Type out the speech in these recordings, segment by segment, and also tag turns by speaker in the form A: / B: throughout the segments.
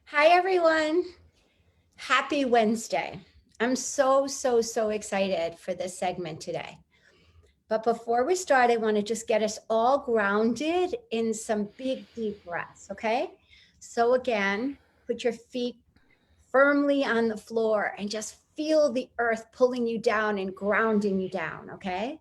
A: Hi, everyone. Happy Wednesday. I'm so excited for this segment today. But before we start, I want to just get us all grounded in some big, deep breaths, okay? So, again, put your feet firmly on the floor and just feel the earth pulling you down and grounding you down, okay?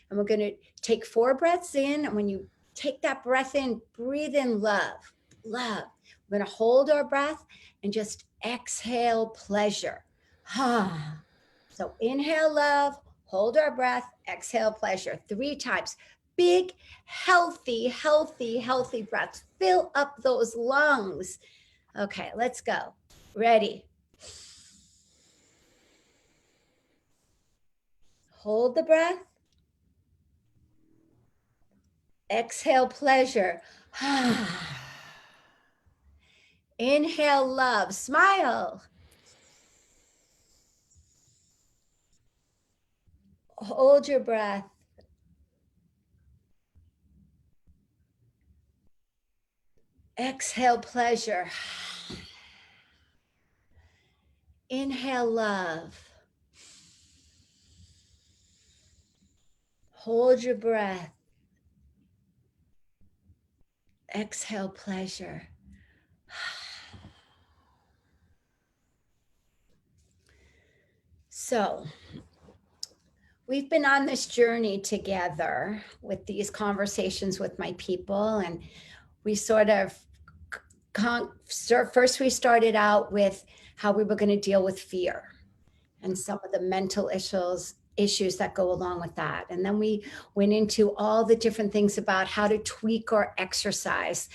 A: And we're going to take 4 breaths in. And when you take that breath in, breathe in love, love. We're going to hold our breath and just exhale pleasure. So inhale love, hold our breath, exhale pleasure 3 times. Big, healthy breaths. Fill up those lungs. Okay, let's go. Ready? Hold the breath. Exhale pleasure. Inhale love. Smile. Hold your breath. Exhale pleasure. Inhale love. Hold your breath. Exhale pleasure. So, we've been on this journey together with these conversations with my people, and we sort of first we started out with how we were going to deal with fear and some of the mental issues that go along with that. And then we went into all the different things about how to tweak our exercise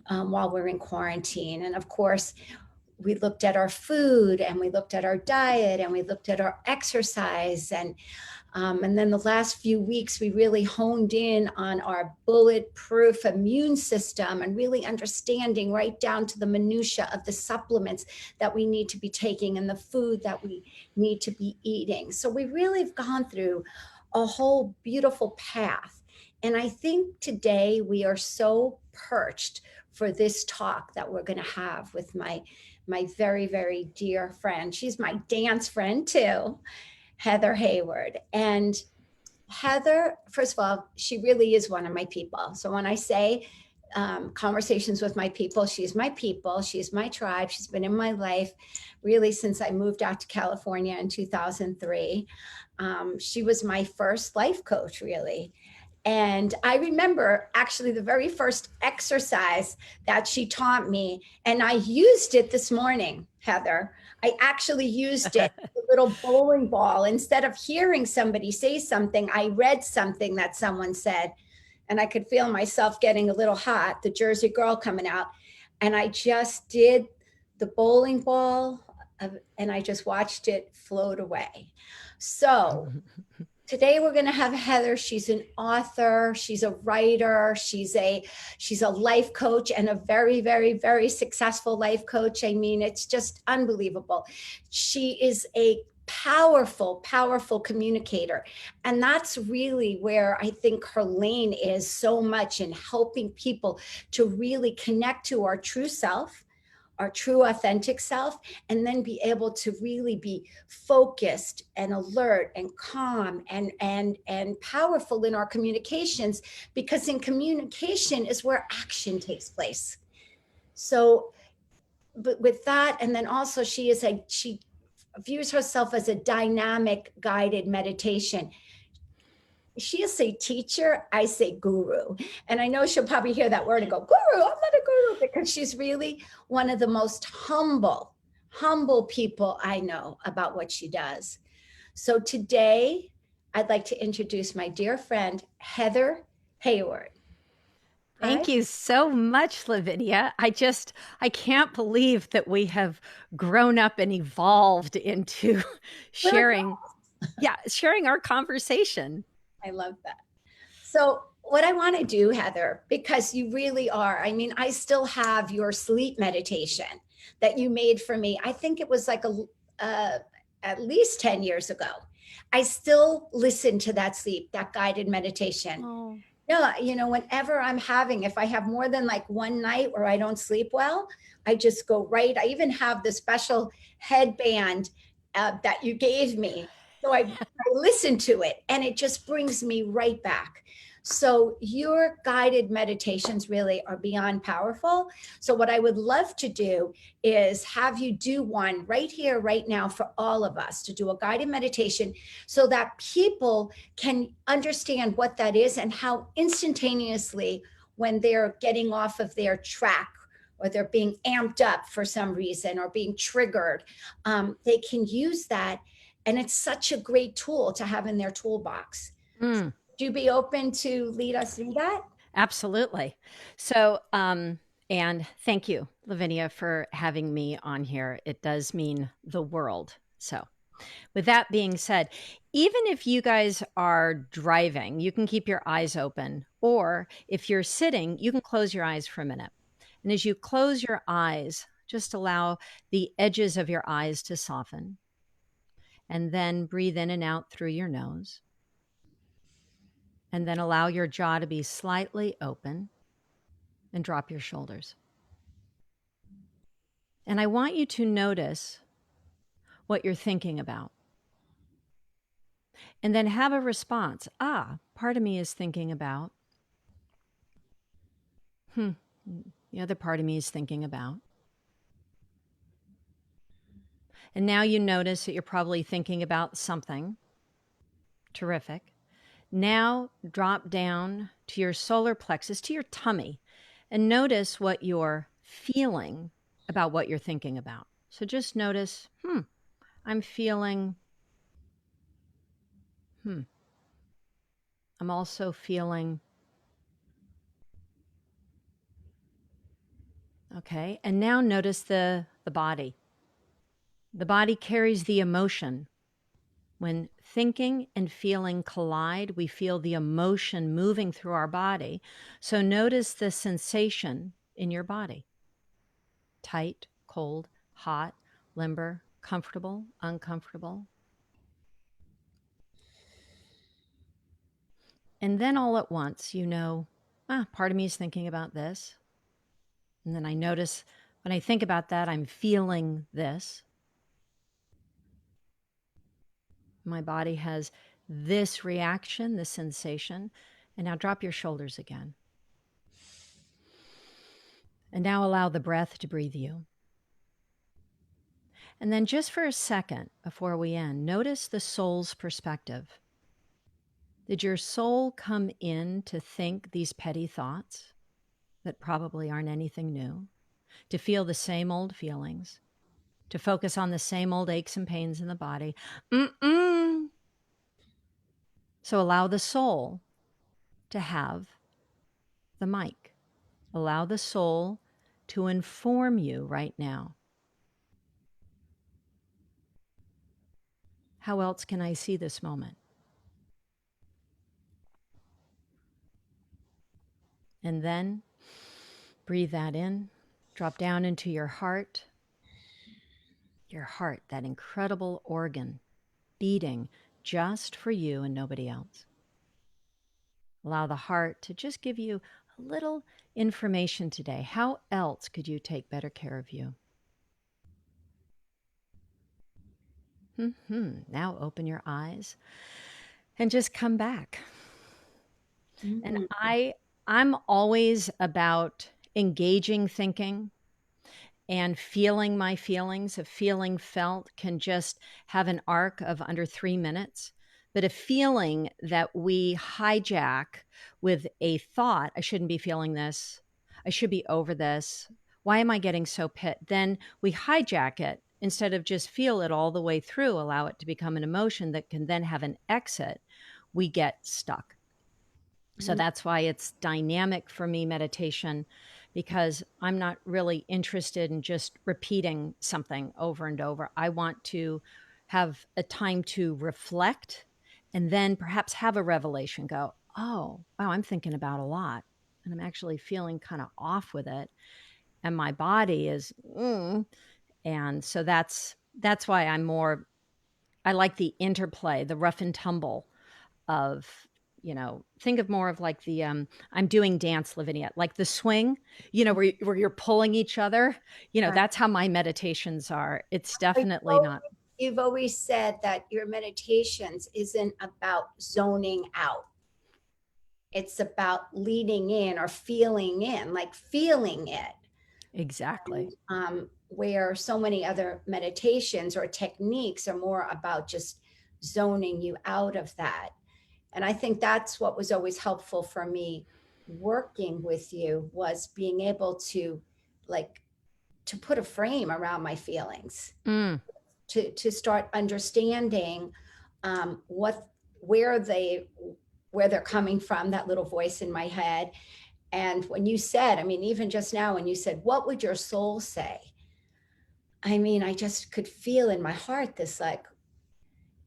A: while we're in quarantine. And of course, we looked at our food and we looked at our diet and we looked at our exercise. And then the last few weeks, we really honed in on our bulletproof immune system and really understanding right down to the minutia of the supplements that we need to be taking and the food that we need to be eating. So we really have gone through a whole beautiful path. And I think today we are so perched for this talk that we're going to have with my very dear friend. She's my dance friend too, Heather Hayward. And Heather, first of all, she really is one of my people. So when I say conversations with my people, she's my tribe. She's been in my life really since I moved out to California in 2003. She was my first life coach, really. And I remember actually the very first exercise that she taught me, and I used it this morning, Heather. I actually used it, a little bowling ball. Instead of hearing somebody say something, I read something that someone said, and I could feel myself getting a little hot, the Jersey girl coming out. And I just did the bowling ball, and I just watched it float away. So today we're going to have Heather. She's an author, she's a writer, she's a life coach, and a very successful life coach. I mean, it's just unbelievable. She is a powerful communicator, and that's really where I think her lane is so much, in helping people to really connect to our true self, our true authentic self, and then be able to really be focused and alert and calm and powerful in our communications, because in communication is where action takes place. So, but with that, and then also she views herself as a dynamic guided meditation. She is a teacher, I say guru. And I know she'll probably hear that word and go, guru, I'm not a guru, because she's really one of the most humble people I know about what she does. So today, I'd like to introduce my dear friend, Heather Hayward. Hi.
B: Thank you so much, Lavinia. I can't believe that we have grown up and evolved into sharing our conversation.
A: I love that. So what I want to do, Heather, because you really are, I mean, I still have your sleep meditation that you made for me. I think it was like at least 10 years ago. I still listen to that guided meditation.
B: Oh.
A: No, whenever if I have more than like one night where I don't sleep well, I just go right. I even have the special headband that you gave me. So I listen to it and it just brings me right back. So your guided meditations really are beyond powerful. So what I would love to do is have you do one right here, right now for all of us to do a guided meditation so that people can understand what that is and how instantaneously, when they're getting off of their track or they're being amped up for some reason or being triggered, they can use that. And it's such a great tool to have in their toolbox.
B: Mm,
A: Would you be open to lead us through that?
B: absolutely. So, and thank you, Lavinia, for having me on here. It does mean the world. So, with that being said, even if you guys are driving, you can keep your eyes open. Or if you're sitting, you can close your eyes for a minute. And as you close your eyes, just allow the edges of your eyes to soften. And then breathe in and out through your nose. And then allow your jaw to be slightly open and drop your shoulders. And I want you to notice what you're thinking about. And then have a response. Part of me is thinking about. The other part of me is thinking about. And now you notice that you're probably thinking about something. Terrific. Now drop down to your solar plexus, to your tummy, and notice what you're feeling about what you're thinking about. So just notice, I'm feeling, I'm also feeling, okay. And now notice the body. The body carries the emotion. When thinking and feeling collide, we feel the emotion moving through our body. So notice the sensation in your body. Tight, cold, hot, limber, comfortable, uncomfortable. And then all at once, part of me is thinking about this. And then I notice when I think about that, I'm feeling this. My body has this reaction, this sensation. And now drop your shoulders again. And now allow the breath to breathe you. And then just for a second before we end, notice the soul's perspective. Did your soul come in to think these petty thoughts that probably aren't anything new? To feel the same old feelings? To focus on the same old aches and pains in the body? So allow the soul to have the mic. Allow the soul to inform you right now. How else can I see this moment? And then breathe that in, drop down into your heart. Your heart, that incredible organ, beating just for you and nobody else. Allow the heart to just give you a little information today. How else could you take better care of you? Now open your eyes and just come back. And I'm always about engaging thinking and feeling my feelings. A feeling felt can just have an arc of under 3 minutes. But a feeling that we hijack with a thought, I shouldn't be feeling this, I should be over this, why am I getting so pit? Then we hijack it instead of just feel it all the way through, allow it to become an emotion that can then have an exit. We get stuck. So that's why it's dynamic for me, meditation, because I'm not really interested in just repeating something over and over. I want to have a time to reflect and then perhaps have a revelation, go, oh, wow, I'm thinking about a lot and I'm actually feeling kind of off with it. And my body is, and so that's why I like the interplay, the rough and tumble of think of more of like the I'm doing dance, Lavinia, like the swing, where you're pulling each other.
A: Right.
B: That's how my meditations are. It's
A: You've
B: definitely
A: always,
B: not.
A: you've always said that your meditations isn't about zoning out. It's about leading in or feeling in, like feeling it.
B: Exactly.
A: And where so many other meditations or techniques are more about just zoning you out of that. And I think that's what was always helpful for me working with you, was being able to, like, to put a frame around my feelings,
B: Mm,
A: to start understanding what where they where they're coming from, that little voice in my head. And when you said, I mean, even just now when you said, what would your soul say? I mean, I just could feel in my heart this, like,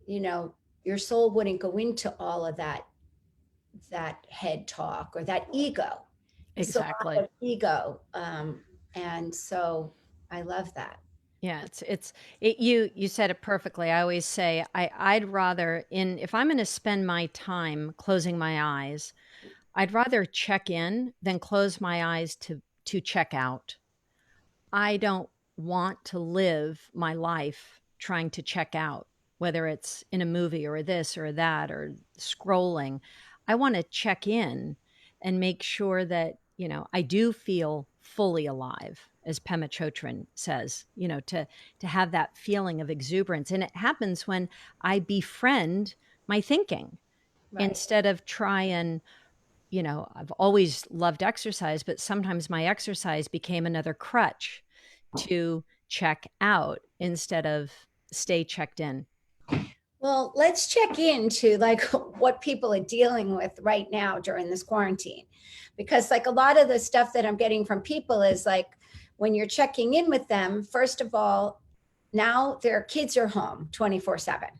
A: you know, your soul wouldn't go into all of that head talk or that ego. It's a lot
B: exactly.
A: of ego. And so I love that.
B: Yeah, you said it perfectly. I always say I'd rather, in if I'm going to spend my time closing my eyes, I'd rather check in than close my eyes to check out. I don't want to live my life trying to check out, whether it's in a movie or this or that or scrolling. I want to check in and make sure that, I do feel fully alive, as Pema Chotrin says, to have that feeling of exuberance. And it happens when I befriend my thinking
A: Right.
B: instead of try and I've always loved exercise, but sometimes my exercise became another crutch to check out instead of stay checked in.
A: Well, let's check into, like, what people are dealing with right now during this quarantine. Because, like, a lot of the stuff that I'm getting from people is like, when you're checking in with them, first of all, now their kids are home 24/7,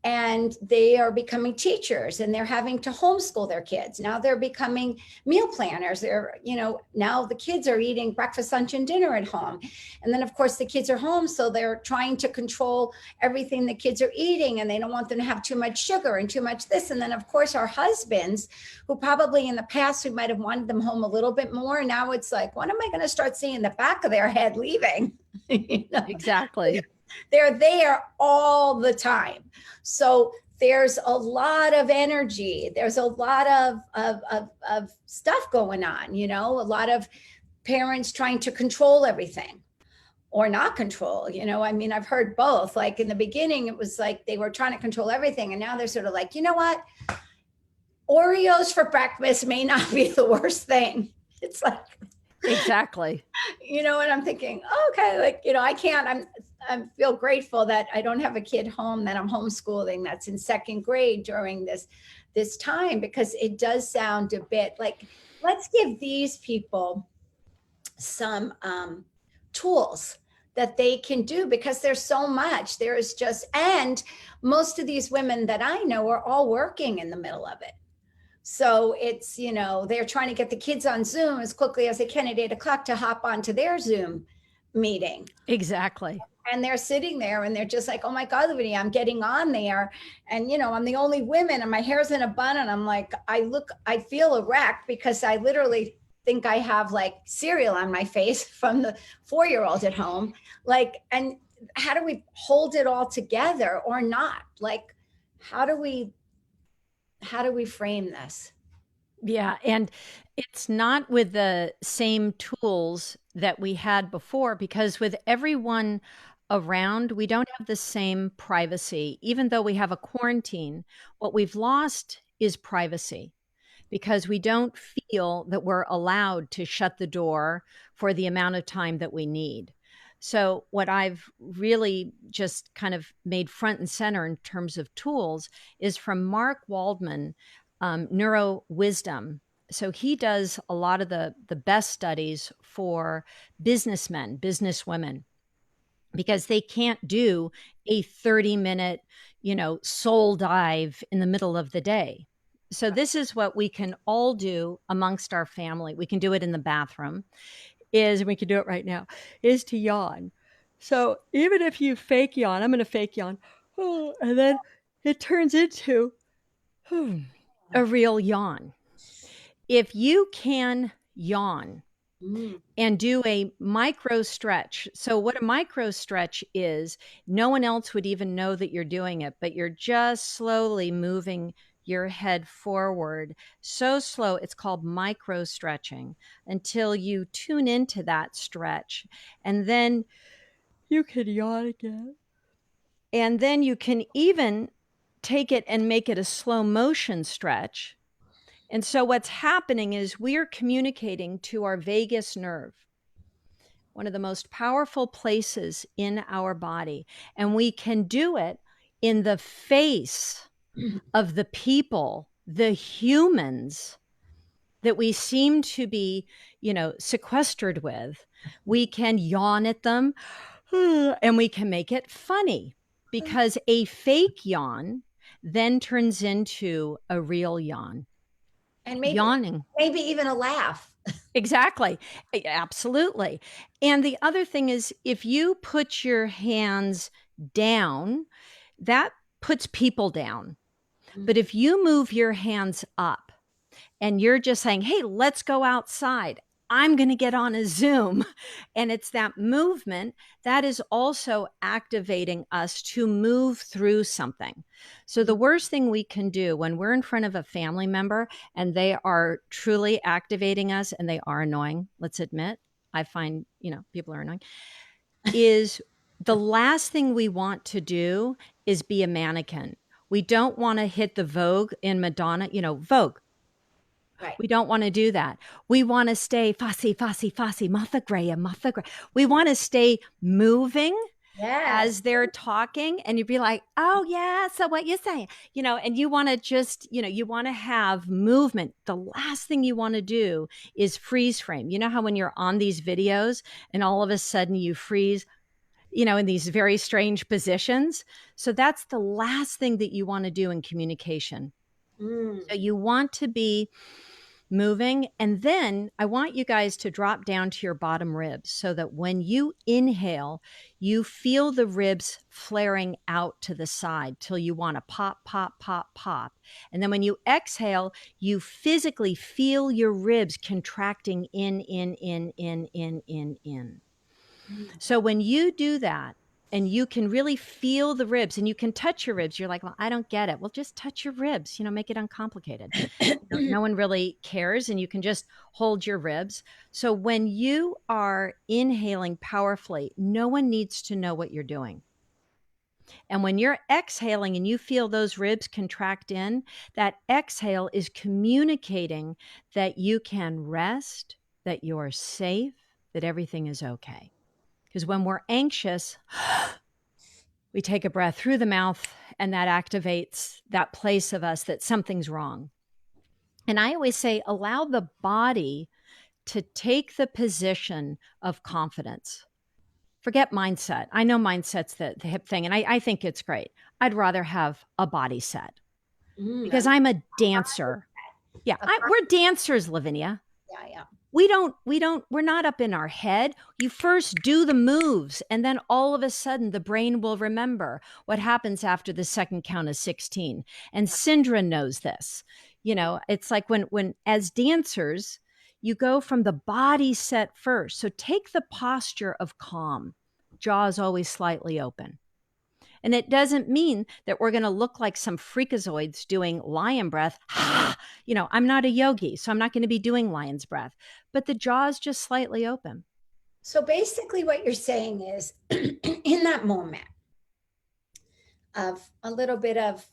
A: and they are becoming teachers and they're having to homeschool their kids. Now they're becoming meal planners. Now the kids are eating breakfast, lunch, and dinner at home. And then, of course, the kids are home. So they're trying to control everything the kids are eating, and they don't want them to have too much sugar and too much this. And then, of course, our husbands, who probably in the past we might have wanted them home a little bit more. Now it's like, when am I going to start seeing the back of their head leaving? you know?
B: Exactly.
A: They're there all the time. So there's a lot of energy. There's a lot of stuff going on, a lot of parents trying to control everything or not control. I mean, I've heard both. Like in the beginning, it was like they were trying to control everything. And now they're sort of like, you know what? Oreos for breakfast may not be the worst thing. It's like,
B: Exactly.
A: and I'm thinking, okay, like, I can't, I feel grateful that I don't have a kid home that I'm homeschooling that's in second grade during this time, because it does sound a bit like, let's give these people some tools that they can do, because there's so much. There is just, and most of these women that I know are all working in the middle of it. So it's, they're trying to get the kids on Zoom as quickly as they can at 8 o'clock to hop onto their Zoom meeting.
B: Exactly.
A: And they're sitting there and they're just like, oh my God, Lydia, I'm getting on there. And, I'm the only woman and my hair's in a bun. And I'm like, I feel erect because I literally think I have like cereal on my face from the 4-year-old at home. Like, and how do we hold it all together or not? Like, how do we frame this?
B: Yeah. And it's not with the same tools that we had before, because with everyone around, we don't have the same privacy. Even though we have a quarantine, what we've lost is privacy, because we don't feel that we're allowed to shut the door for the amount of time that we need. So, what I've really just kind of made front and center in terms of tools is from Mark Waldman, Neuro Wisdom. So he does a lot of the best studies for businessmen, businesswomen, because they can't do a 30-minute, soul dive in the middle of the day. So this is what we can all do amongst our family. We can do it in the bathroom, is, and we can do it right now, is to yawn. So even if you fake yawn, I'm going to fake yawn, and then it turns into, a real yawn. If you can yawn
A: Mm.
B: and do a micro stretch. So, what a micro stretch is, no one else would even know that you're doing it, but you're just slowly moving your head forward. So slow, it's called micro stretching until you tune into that stretch. And then you can yawn again. And then you can even take it and make it a slow motion stretch. And so, what's happening is we're communicating to our vagus nerve, one of the most powerful places in our body. And we can do it in the face of the people, the humans that we seem to be, sequestered with. We can yawn at them and we can make it funny because a fake yawn then turns into a real yawn.
A: And
B: Yawning.
A: maybe even a laugh.
B: Exactly. Absolutely. And the other thing is, if you put your hands down, that puts people down. But if you move your hands up and you're just saying, hey, let's go outside, I'm going to get on a Zoom. And it's that movement that is also activating us to move through something. So, the worst thing we can do when we're in front of a family member and they are truly activating us and they are annoying, let's admit, I find, people are annoying, is the last thing we want to do is be a mannequin. We don't want to hit the Vogue in Madonna, Vogue.
A: Right.
B: We don't want to do that. We want to stay fussy, fussy, fussy, Martha Graham, Martha Graham. We want to stay moving as they're talking. And you'd be like, oh, yeah. So what you're saying, and you want to just, you want to have movement. The last thing you want to do is freeze frame. You know how when you're on these videos and all of a sudden you freeze, in these very strange positions. So that's the last thing that you want to do in communication. So you want to be moving. And then I want you guys to drop down to your bottom ribs so that when you inhale, you feel the ribs flaring out to the side till you want to pop, pop, pop, pop. And then when you exhale, you physically feel your ribs contracting in, in, in, in, in, in, in. So when you do that, and you can really feel the ribs and you can touch your ribs, you're like, well, I don't get it. Well, just touch your ribs, make it uncomplicated. No one really cares, and you can just hold your ribs. So when you are inhaling powerfully, no one needs to know what you're doing. And when you're exhaling and you feel those ribs contract in, that exhale is communicating that you can rest, that you're safe, that everything is okay. Because when we're anxious, we take a breath through the mouth and that activates that place of us that something's wrong. And I always say, allow the body to take the position of confidence. Forget mindset. I know mindset's the hip thing, and I think it's great. I'd rather have a body set because I'm a dancer. Yeah, we're dancers, Lavinia.
A: Yeah.
B: We're not up in our head. You first do the moves, and then all of a sudden the brain will remember what happens after the second count of 16. And Sindra knows this. It's like when as dancers, you go from the body set first. So take the posture of calm, jaws always slightly open. And it doesn't mean that we're going to look like some freakazoids doing lion breath. I'm not a yogi, so I'm not going to be doing lion's breath, but the jaw is just slightly open.
A: So basically what you're saying is in that moment of a little bit of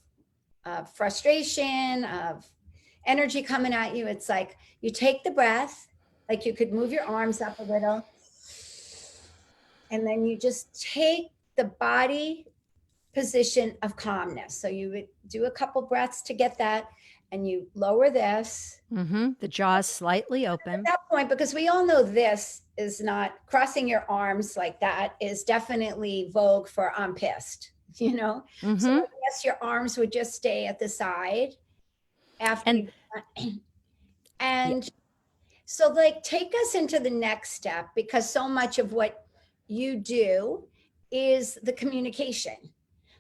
A: frustration, of energy coming at you, it's like you take the breath, like you could move your arms up a little, and then you just take the body position of calmness. So you would do a couple breaths to get that, and you lower this.
B: The jaw is slightly open.
A: At that point, because we all know this is not crossing your arms like that is definitely vogue for I'm pissed, So I guess your arms would just stay at the side after and so like take us into the next step, because so much of what you do is the communication.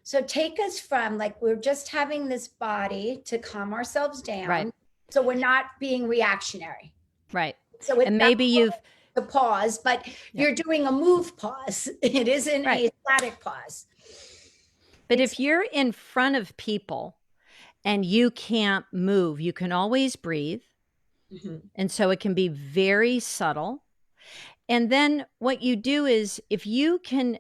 A: So take us from like we're just having this body to calm ourselves
B: Right.
A: down. So we're not being reactionary.
B: Right.
A: So it's
B: And
A: not
B: maybe you've,
A: the pause, but
B: yeah,
A: you're doing a move pause. It isn't
B: right.
A: a static pause.
B: But
A: It's
B: if you're in front of people and you can't move, you can always breathe.
A: Mhm.
B: And so it can be very subtle. And then what you do is if you can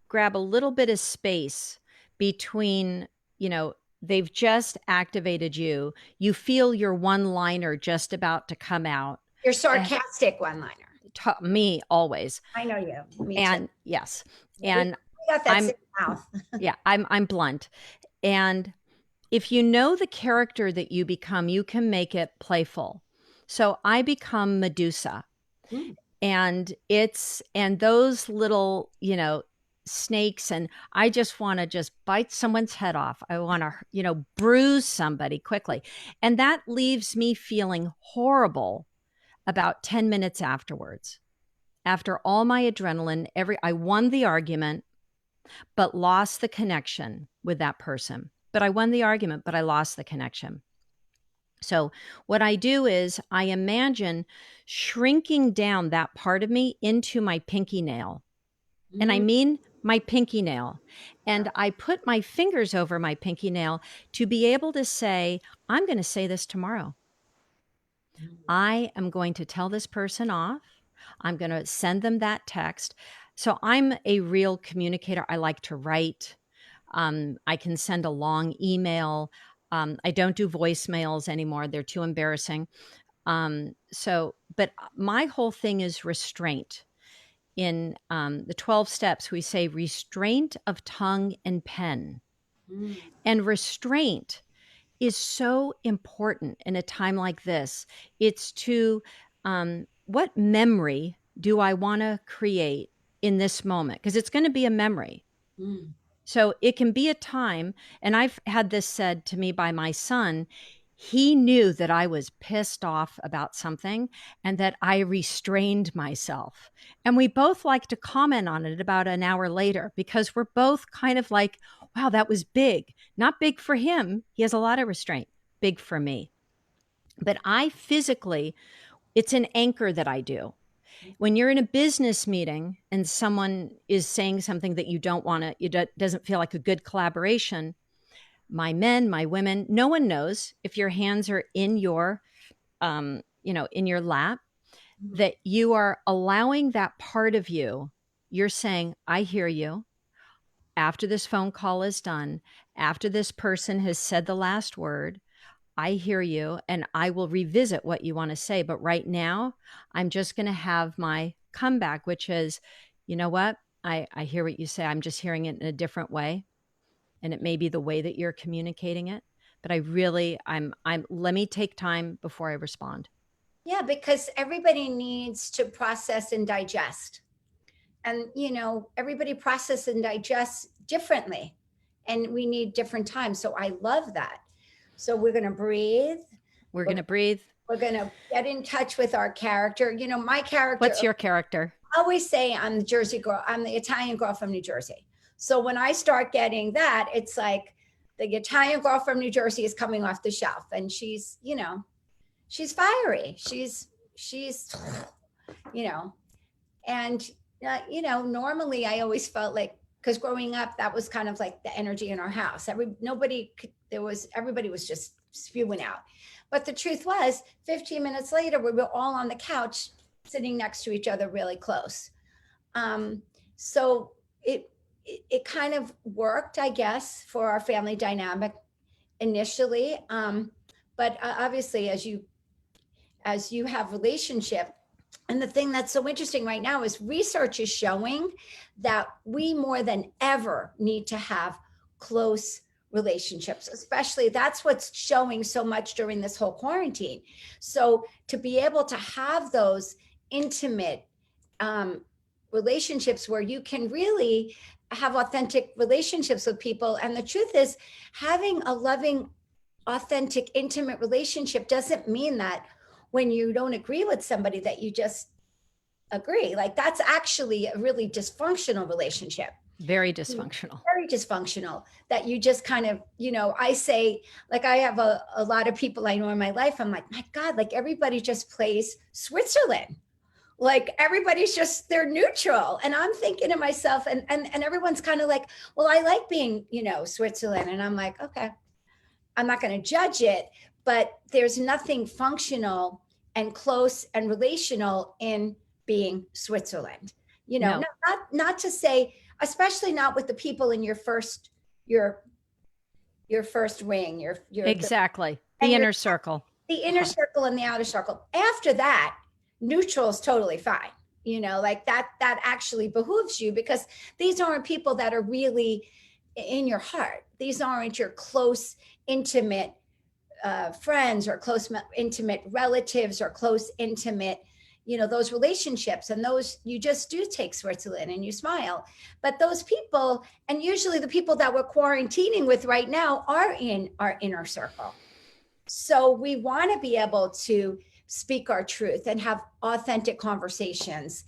B: grab a little bit of space between, you know, they've just activated you, you feel your one liner just about to come out.
A: Your
B: And
A: sarcastic one liner.
B: me always.
A: I know you. Me too.
B: And yes.
A: Yeah, we
B: And
A: got that
B: I'm,
A: same mouth.
B: yeah, I'm blunt. And if you know the character that you become, you can make it playful. So I become Medusa,
A: Mm.
B: and those little, snakes, and I just want to just bite someone's head off. I want to, bruise somebody quickly. And that leaves me feeling horrible about 10 minutes afterwards. After all my adrenaline, I won the argument, but lost the connection with that person. But I won the argument, but I lost the connection. So, what I do is I imagine shrinking down that part of me into my pinky nail. And I
A: Mm.
B: mean my pinky nail. And I put my fingers over my pinky nail to be able to say, I'm going to say this tomorrow. I am going to tell this person off. I'm going to send them that text. So I'm a real communicator. I like to write. I can send a long email. I don't do voicemails anymore. They're too embarrassing. But my whole thing is restraint. In the 12 steps, we say restraint of tongue and pen.
A: Mm.
B: And restraint is so important in a time like this. It's to what memory do I want to create in this moment? Because it's going to be a memory.
A: Mm.
B: So it can be a time, and I've had this said to me by my son. He knew that I was pissed off about something and that I restrained myself. And we both like to comment on it about an hour later because we're both kind of like, wow, that was big. Not big for him. He has a lot of restraint. Big for me. But I physically, it's an anchor that I do. When you're in a business meeting and someone is saying something that you don't want to, doesn't feel like a good collaboration, my men, my women, no one knows if your hands are in your, in your lap, that you are allowing that part of you. You're saying, I hear you. After this phone call is done, after this person has said the last word, I hear you and I will revisit what you want to say. But right now, I'm just going to have my comeback, which is, you know what? I hear what you say. I'm just hearing it in a different way. And it may be the way that you're communicating it. But let me take time before I respond.
A: Yeah, because everybody needs to process and digest. And, everybody process and digest differently. And we need different times. So I love that. So we're going to breathe.
B: We're going to breathe.
A: We're going to get in touch with our character. My character.
B: What's your character?
A: I always say I'm the Jersey girl. I'm the Italian girl from New Jersey. So when I start getting that, it's like the Italian girl from New Jersey is coming off the shelf, and she's fiery. She's, and normally I always felt like, because growing up, that was kind of like the energy in our house. Everybody was just spewing out. But the truth was, 15 minutes later, we were all on the couch sitting next to each other really close. So it kind of worked, I guess, for our family dynamic initially. But obviously, as you have relationship, and the thing that's so interesting right now is research is showing that we more than ever need to have close relationships, especially that's what's showing so much during this whole quarantine. So to be able to have those intimate relationships where you can really have authentic relationships with people. And the truth is, having a loving, authentic, intimate relationship doesn't mean that when you don't agree with somebody that you just agree. Like that's actually a really dysfunctional relationship.
B: Very dysfunctional.
A: Very dysfunctional, that you just kind of, I say, like, I have a lot of people I know in my life. I'm like, my God, like everybody just plays Switzerland. Like everybody's just, they're neutral. And I'm thinking to myself, and everyone's kind of like, well, I like being, Switzerland. And I'm like, okay, I'm not going to judge it, but there's nothing functional and close and relational in being Switzerland.
B: No,
A: Not to say, especially not with the people in your your first ring,
B: exactly. The
A: and your
B: inner circle.
A: the inner circle and the outer circle. After that, neutral is totally fine. Like that actually behooves you, because these aren't people that are really in your heart. These aren't your close, intimate friends, or close, intimate relatives, or close, intimate, those relationships. And those, you just do take Switzerland and you smile. But those people, and usually the people that we're quarantining with right now, are in our inner circle. So we want to be able to speak our truth and have authentic conversations,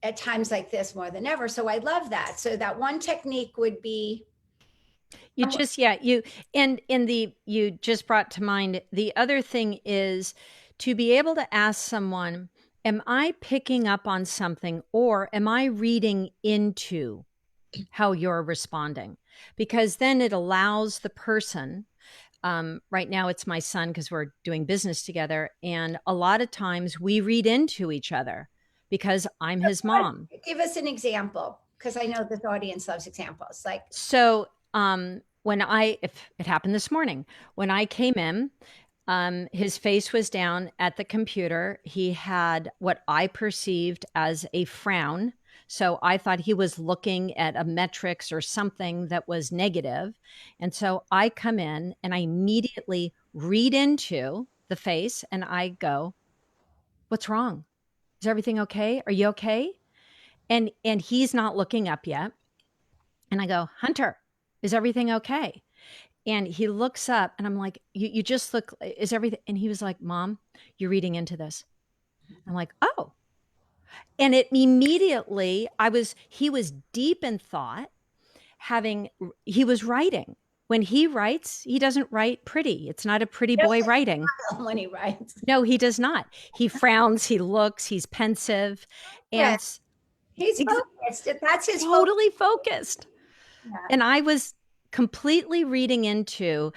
A: at times like this more than ever. So I love that. So that one technique would be,
B: You just, yeah, you just brought to mind the other thing is to be able to ask someone, am I picking up on something, or am I reading into how you're responding? Because then it allows the person, right now it's my son because we're doing business together. And a lot of times we read into each other because I'm his mom.
A: give us an example, because I know this audience loves examples. Like,
B: So, if it happened this morning, when I came in, his face was down at the computer. He had what I perceived as a frown. So I thought he was looking at a metrics or something that was negative. And so I come in and I immediately read into the face and I go, what's wrong? Is everything okay? Are you okay? And he's not looking up yet. And I go, Hunter, is everything okay? And he looks up and I'm like, you just look, is everything? And he was like, Mom, you're reading into this. I'm like, oh. And it immediately, he was deep in thought, he was writing. When he writes, he doesn't write pretty. It's not a pretty boy writing.
A: when he writes.
B: No, he does not. He frowns, he looks, he's pensive. And
A: he's focused. That's his
B: totally focused.
A: Yeah.
B: And I was completely reading into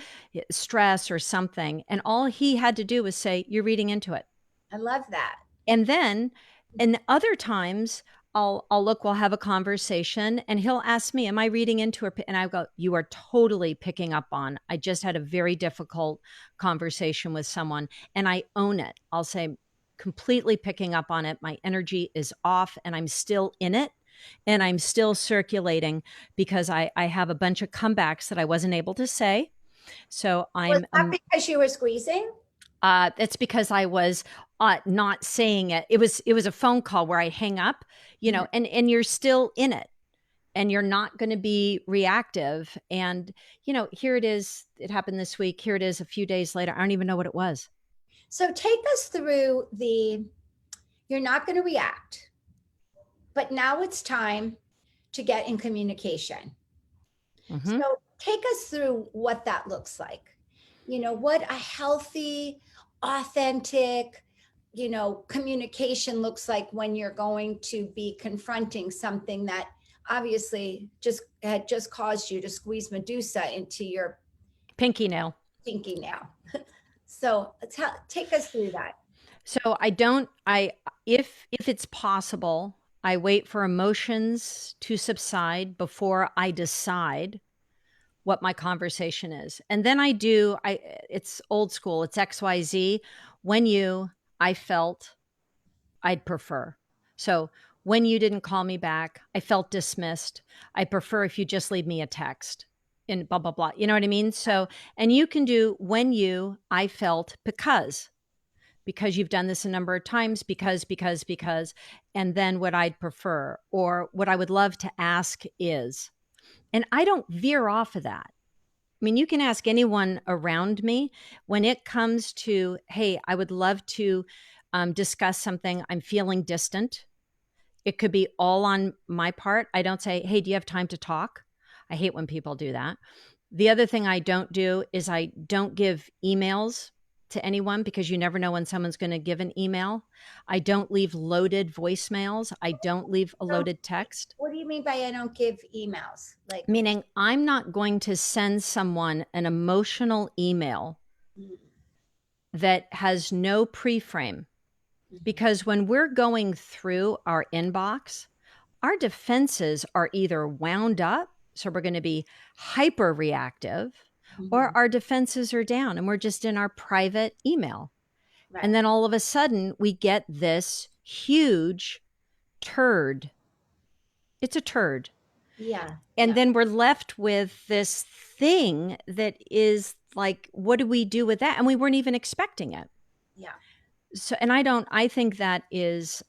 B: stress or something. And all he had to do was say, you're reading into it.
A: I love that.
B: And then, and other times we'll have a conversation and he'll ask me, am I reading into it? And I go, you are totally picking up on, I just had a very difficult conversation with someone and I own it. I'll say, completely picking up on it. My energy is off and I'm still in it. And I'm still circulating because I have a bunch of comebacks that I wasn't able to say. So
A: Was that because you were squeezing?
B: It's because I was not saying it. It was a phone call where I hang up, and you're still in it and you're not going to be reactive. And, here it is. It happened this week. Here it is a few days later. I don't even know what it was.
A: So take us through you're not going to react. But now it's time to get in communication. Mm-hmm. So take us through what that looks like. What a healthy, authentic, communication looks like when you're going to be confronting something that obviously had just caused you to squeeze Medusa into your
B: pinky nail.
A: So take us through that.
B: So if it's possible, I wait for emotions to subside before I decide what my conversation is. And then it's old school. It's XYZ. I felt, I'd prefer. So when you didn't call me back, I felt dismissed. I prefer if you just leave me a text and blah, blah, blah. You know what I mean? So, and you can do I felt because you've done this a number of times, because, and then what I'd prefer, or what I would love to ask is, and I don't veer off of that. I mean, you can ask anyone around me when it comes to, hey, I would love to discuss something. I'm feeling distant. It could be all on my part. I don't say, hey, do you have time to talk? I hate when people do that. The other thing I don't do is I don't give emails to anyone because you never know when someone's going to give an email. I don't leave loaded voicemails. I don't leave a
A: So
B: loaded text.
A: what do you mean by I don't give emails? Like,
B: Meaning, I'm not going to send someone an emotional email
A: mm,
B: that has no pre-frame,
A: mhm,
B: because when we're going through our inbox, our defenses are either wound up, so we're going to be hyper reactive, or
A: mhm,
B: our defenses are down and we're just in our private email. And
A: right.
B: then all of a sudden, we get this huge turd. It's a turd.
A: Yeah,
B: And
A: yeah,
B: then we're left with this thing that is like, what do we do with that? And we weren't even expecting it.
A: yeah.
B: So, and I think that is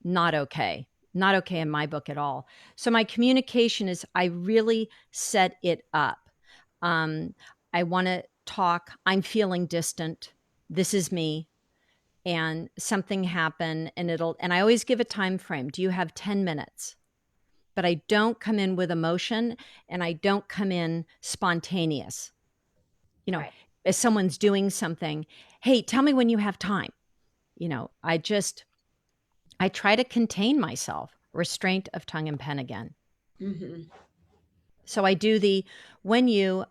B: not okay. Not okay in my book at all. So my communication is, I really set it up. Um, I want to talk. I'm feeling distant. This is me. And something happened, and I always give a time frame. Do you have 10 minutes? But I don't come in with emotion, and I don't come in spontaneous. You know,
A: Right.
B: if someone's doing something, hey, tell me when you have time. I try to contain myself, restraint of tongue and pen again.
A: Hmm.
B: So I do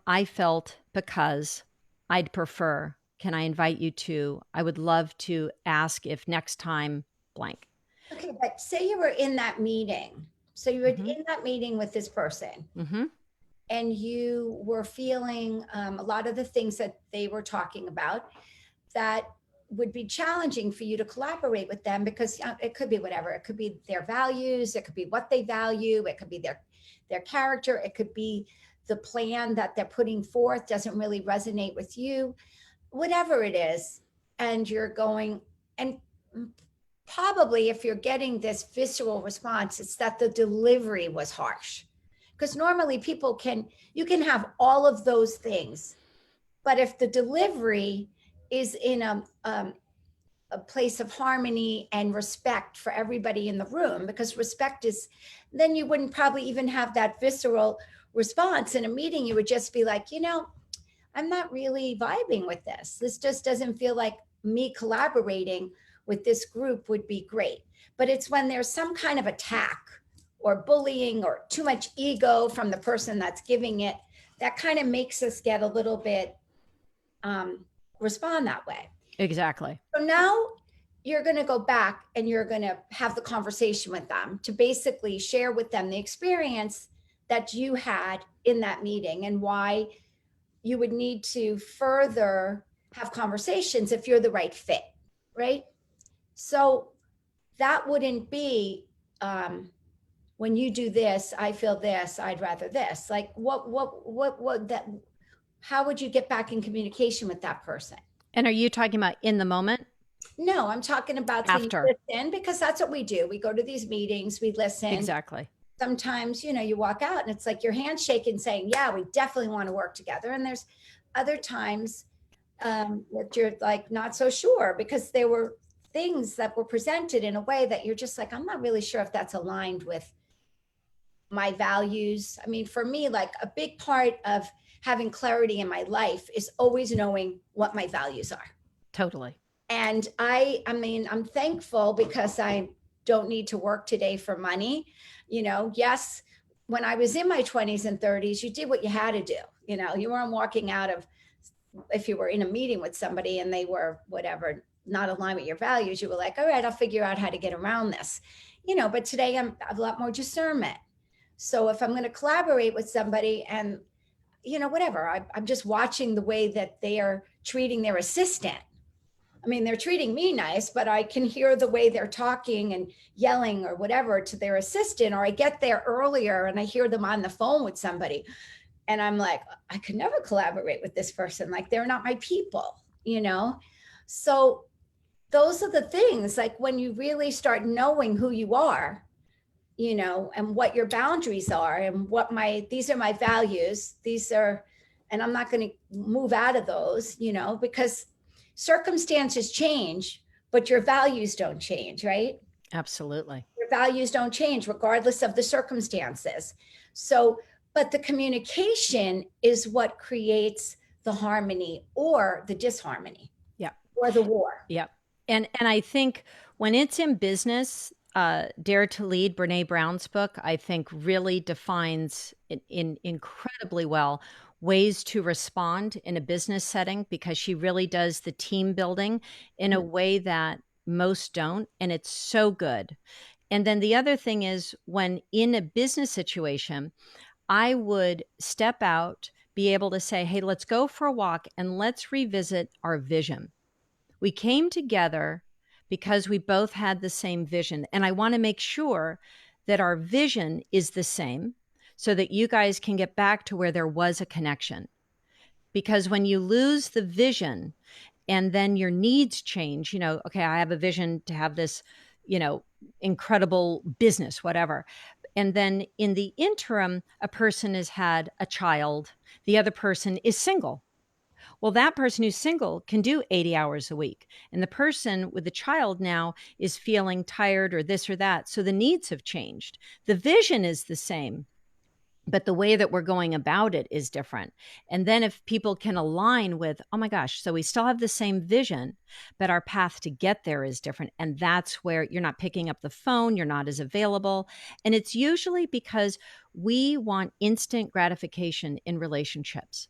B: I felt, because I'd prefer, can I invite you to, I would love to ask if next time blank.
A: Okay, but say you were in that meeting. So you were
B: Mm-hmm.
A: in that meeting with this person
B: Mm-hmm.
A: and you were feeling a lot of the things that they were talking about that would be challenging for you to collaborate with them because it could be whatever. It could be their values, it could be what they value, it could be their character, it could be the plan that they're putting forth doesn't really resonate with you, whatever it is. And you're going, and probably if you're getting this visceral response, it's that the delivery was harsh. Because normally you can have all of those things, but if the delivery is in a place of harmony and respect for everybody in the room, because respect is, then you wouldn't probably even have that visceral response in a meeting. You would just be like, I'm not really vibing with this. This just doesn't feel like me collaborating with this group would be great. But it's when there's some kind of attack or bullying or too much ego from the person that's giving it that kind of makes us get a little bit respond that way.
B: Exactly.
A: So now you're going to go back and you're going to have the conversation with them to basically share with them the experience that you had in that meeting and why you would need to further have conversations if you're the right fit, right? So that wouldn't be when you do this, I feel this, I'd rather this. Like what that? How would you get back in communication with that person?
B: And are you talking about in the moment?
A: No, I'm talking about so you
B: After.
A: listen because that's what we do. We go to these meetings, we listen.
B: Exactly.
A: Sometimes, you walk out and it's like your handshaking saying, yeah, we definitely want to work together. And there's other times that you're like not so sure because there were things that were presented in a way that you're just like, I'm not really sure if that's aligned with my values. I mean, for me, like a big part of having clarity in my life is always knowing what my values are.
B: Totally.
A: And I mean, I'm thankful because I don't need to work today for money. Yes, when I was in my 20s and 30s, you did what you had to do. You weren't walking out of, if you were in a meeting with somebody and they were whatever, not aligned with your values, you were like, all right, I'll figure out how to get around this. But today I have a lot more discernment. So if I'm going to collaborate with somebody and, whatever, I'm just watching the way that they are treating their assistant. I mean, they're treating me nice, but I can hear the way they're talking and yelling or whatever to their assistant, or I get there earlier and I hear them on the phone with somebody. And I'm like, I could never collaborate with this person. Like, they're not my people. So those are the things like when you really start knowing who you are, and what your boundaries are and these are my values. And I'm not going to move out of those, because circumstances change, but your values don't change, right?
B: Absolutely.
A: Your values don't change regardless of the circumstances. So, but the communication is what creates the harmony or the disharmony
B: Yeah.
A: or the war.
B: Yeah. And I think when it's in business, Dare to Lead, Brene Brown's book, I think really defines in incredibly well ways to respond in a business setting, because she really does the team building in a way that most don't. And it's so good. And then the other thing is, when in a business situation, I would step out, be able to say, hey, let's go for a walk and let's revisit our vision. We came together because we both had the same vision. And I want to make sure that our vision is the same so that you guys can get back to where there was a connection. Because when you lose the vision and then your needs change, okay, I have a vision to have this, incredible business, whatever. And then in the interim, a person has had a child, the other person is single. Well, that person who's single can do 80 hours a week. And the person with the child now is feeling tired or this or that. So the needs have changed. The vision is the same, but the way that we're going about it is different. And then if people can align with, oh my gosh, so we still have the same vision, but our path to get there is different. And that's where you're not picking up the phone, you're not as available. And it's usually because we want instant gratification in relationships.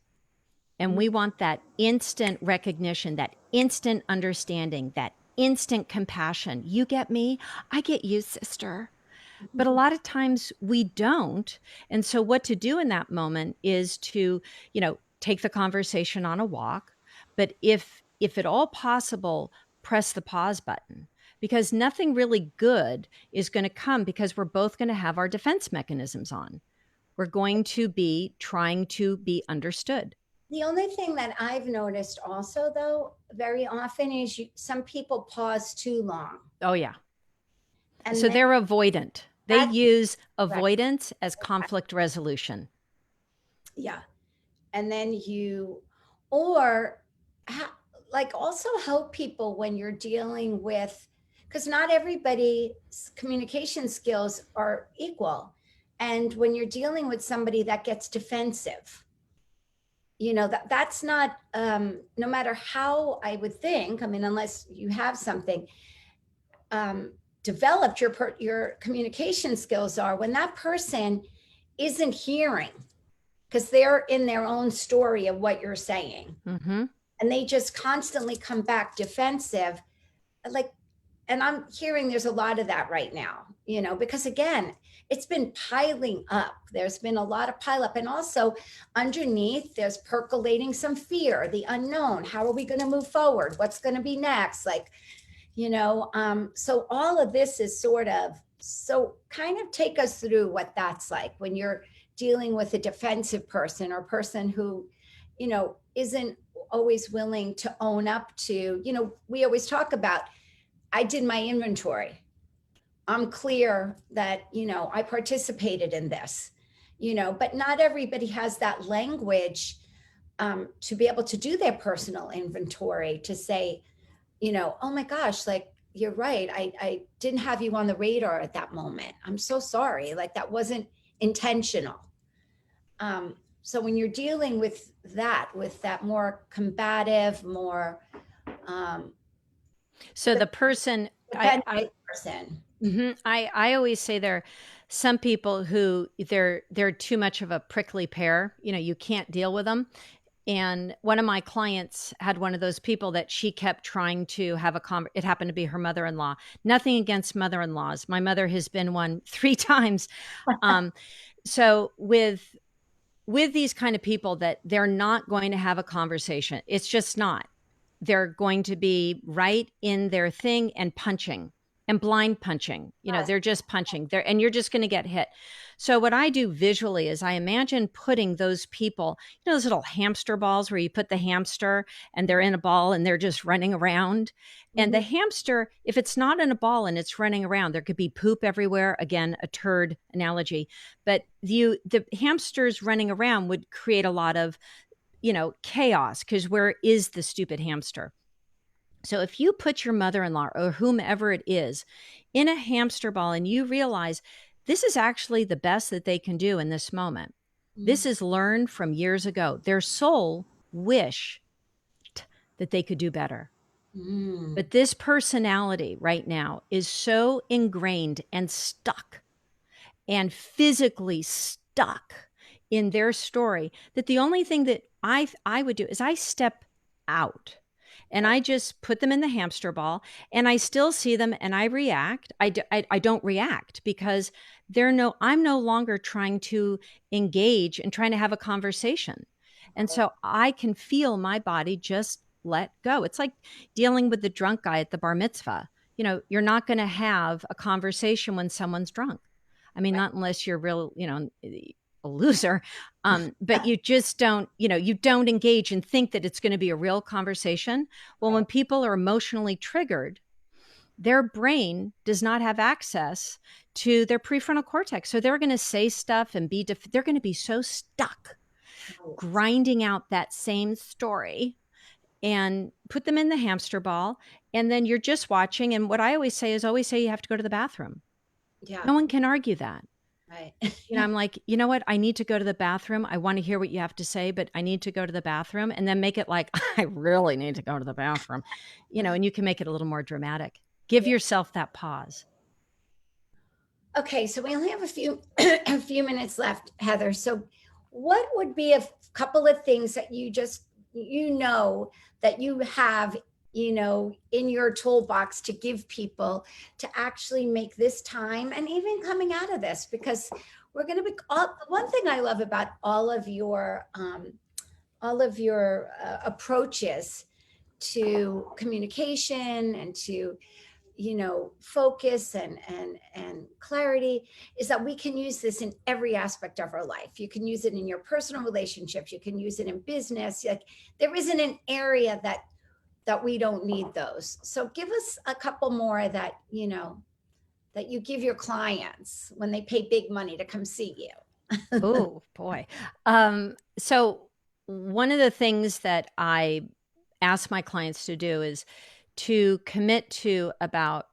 B: And we want that instant recognition, that instant understanding, that instant compassion. You get me, I get you, sister. But a lot of times we don't. And so what to do in that moment is to, take the conversation on a walk. But if at all possible, press the pause button, because nothing really good is going to come, because we're both going to have our defense mechanisms on. We're going to be trying to be understood.
A: The only thing that I've noticed also, though, very often is some people pause too long.
B: Oh, yeah.
A: And
B: so they're avoidant. They use avoidance as
A: Right.
B: conflict resolution.
A: Yeah. And then or like also help people when you're dealing with, because not everybody's communication skills are equal. And when you're dealing with somebody that gets defensive, that's not, no matter how I would think, I mean, unless you have something developed, your communication skills are, when that person isn't hearing, because they're in their own story of what you're saying, and they just constantly come back defensive, like, and I'm hearing there's a lot of that right now, because again, it's been piling up. There's been a lot of pile up. And also underneath, there's percolating some fear, the unknown. How are we going to move forward? What's going to be next? Like, so all of this is so kind of take us through what that's like when you're dealing with a defensive person, or a person who, isn't always willing to own up to, we always talk about, I did my inventory. I'm clear that, I participated in this, but not everybody has that language to be able to do their personal inventory, to say, oh my gosh, like, you're right. I didn't have you on the radar at that moment. I'm so sorry. Like, that wasn't intentional. So when you're dealing with that more combative, more,
B: so the person, I always say there are some people who they're too much of a prickly pear. You can't deal with them. And one of my clients had one of those people that she kept trying to have it happened to be her mother-in-law. Nothing against mother-in-laws. My mother has been one 3 times. So with these kind of people, that they're not going to have a conversation. It's just not. They're going to be right in their thing and punching and blind punching. They're just punching there, and you're just going to get hit. So what I do visually is I imagine putting those people, those little hamster balls where you put the hamster and they're in a ball and they're just running around. And the hamster, if it's not in a ball and it's running around, there could be poop everywhere. Again, a turd analogy. But the hamsters running around would create a lot of, chaos, because where is the stupid hamster? So if you put your mother-in-law or whomever it is in a hamster ball and you realize this is actually the best that they can do in this moment, this
A: Mm,
B: is learned from years ago. Their soul wished that they could do better.
A: mm,
B: But this personality right now is so ingrained and stuck and physically stuck in their story that the only thing that I would do is I step out and
A: right,
B: I just put them in the hamster ball and I still see them and I react. I don't react because I'm no longer trying to engage and trying to have a conversation. And
A: right,
B: so I can feel my body just let go. It's like dealing with the drunk guy at the bar mitzvah. You're not going to have a conversation when someone's drunk. I mean,
A: right.
B: not unless you're real, a loser. But you just don't, you don't engage and think that it's going to be a real conversation. Well,
A: Right.
B: when people are emotionally triggered, their brain does not have access to their prefrontal cortex. So they're going to say stuff and they're going to be so stuck
A: Right.
B: grinding out that same story and put them in the hamster ball. And then you're just watching. And what I always say is always say you have to go to the bathroom.
A: Yeah.
B: No one can argue that.
A: Right.
B: I'm like, you know what? I need to go to the bathroom. I want to hear what you have to say, but I need to go to the bathroom and then make it like, I really need to go to the bathroom, and you can make it a little more dramatic. Give
A: Yeah.
B: yourself that pause.
A: Okay, so we only have a few a few minutes left, Heather. So what would be a couple of things that that you have, in your toolbox to give people to actually make this time and even coming out of this, because we're going to be one thing I love about all of your approaches to communication and to focus and clarity is that we can use this in every aspect of our life. You can use it in your personal relationships, you can use it in business. Like, there isn't an area that we don't need those. So give us a couple more that you give your clients when they pay big money to come see you.
B: Oh, boy. So, one of the things that I ask my clients to do is to commit to about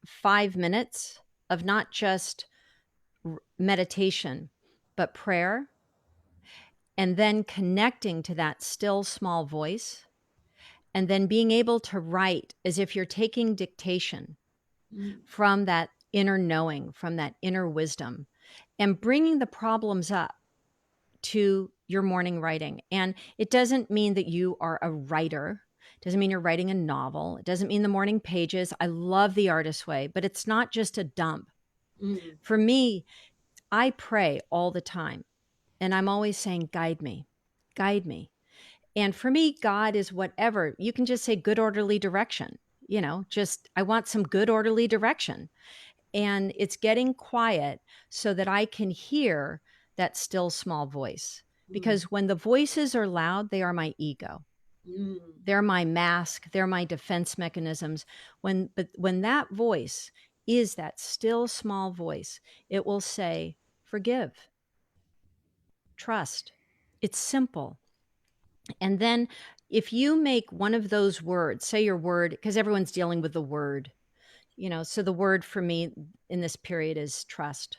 B: 5 minutes of not just meditation, but prayer, and then connecting to that still small voice, and then being able to write as if you're taking dictation
A: Mm,
B: from that inner knowing, from that inner wisdom, and bringing the problems up to your morning writing. And it doesn't mean that you are a writer. It doesn't mean you're writing a novel. It doesn't mean the morning pages. I love the artist way, but it's not just a dump.
A: mm,
B: For me, I pray all the time. And I'm always saying, guide me, guide me. And for me, God is whatever. You can just say good, orderly direction. Just I want some good, orderly direction. And it's getting quiet so that I can hear that still small voice.
A: mm,
B: Because when the voices are loud, they are my ego.
A: mm,
B: They're my mask, they're my defense mechanisms. But when that voice is that still small voice, it will say, forgive, trust. It's simple. And then if you make one of those words, say your word, because everyone's dealing with the word, so the word for me in this period is trust.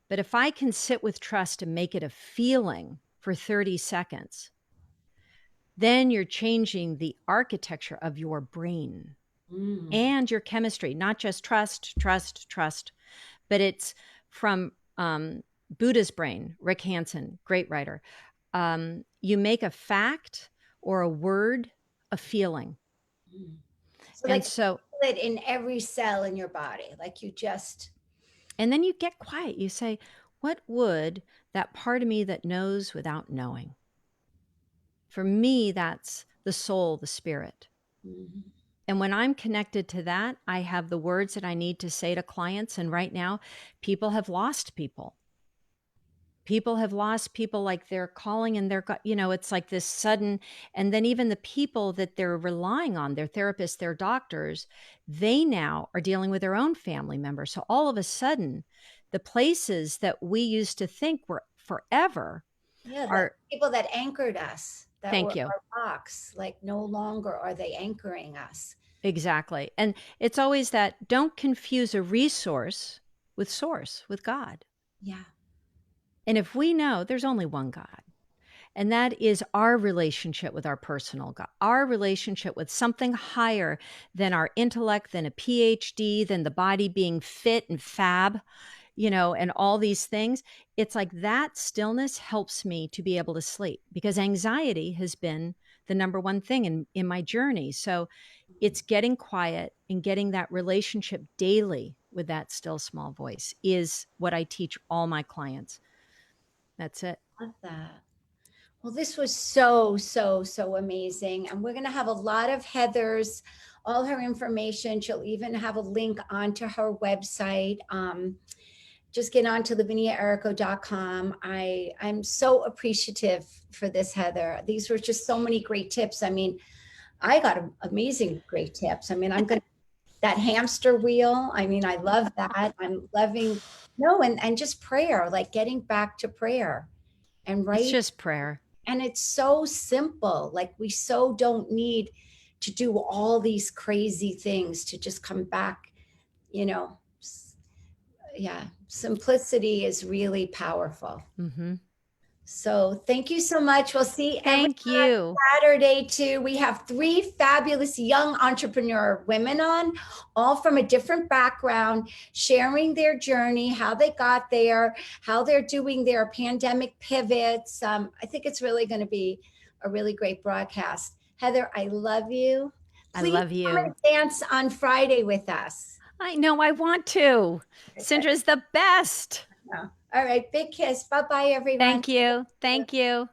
B: But if I can sit with trust and make it a feeling for 30 seconds, then you're changing the architecture of your brain
A: mm,
B: and your chemistry, not just trust, trust, trust, but it's from Buddha's brain, Rick Hansen, great writer. You make a fact or a word a feeling.
A: mm. So
B: And
A: like,
B: so,
A: feel it in every cell in your body, like you just.
B: and then you get quiet. You say, what would that part of me that knows without knowing? For me, that's the soul, the spirit.
A: Mhm.
B: And when I'm connected to that, I have the words that I need to say to clients. And right now, people have lost people. People have lost people, like they're calling and it's like this sudden. And then even the people that they're relying on, their therapists, their doctors, they now are dealing with their own family members. So all of a sudden, the places that we used to think were forever
A: Yeah, the
B: are,
A: people that anchored us, that were
B: thank you.
A: our box, like no longer are they anchoring us.
B: Exactly. And it's always that, don't confuse a resource with source, with God.
A: Yeah.
B: And if we know there's only one God, and that is our relationship with our personal God, our relationship with something higher than our intellect, than a PhD, than the body being fit and fab, and all these things. It's like that stillness helps me to be able to sleep, because anxiety has been the number one thing in my journey. So it's getting quiet and getting that relationship daily with that still small voice is what I teach all my clients. That's it.
A: Love that. Well, this was so, so, so amazing. And we're going to have a lot of Heather's, all her information. She'll even have a link onto her website. Just get on to laviniaerico.com. I'm so appreciative for this, Heather. These were just so many great tips. I mean, I got amazing great tips. I mean, I'm going to, that hamster wheel. I mean, I love that. I'm loving, no, and just prayer, like getting back to prayer and
B: It's
A: writing.
B: just prayer.
A: And it's so simple. Like we so don't need to do all these crazy things to just come back, you know. Yeah, simplicity is really powerful.
B: Mm-hmm.
A: So thank you so much. We'll see everyone
B: Thank you.
A: Saturday too. We have 3 fabulous young entrepreneur women on, all from a different background, sharing their journey, how they got there, how they're doing their pandemic pivots. I think it's really going to be a really great broadcast. Heather, I love you.
B: I
A: Please
B: love
A: come and
B: you.
A: dance on Friday with us.
B: I know I want to. Cindra's the best.
A: All right, big kiss. Bye bye, everyone.
B: Thank you. Thank you.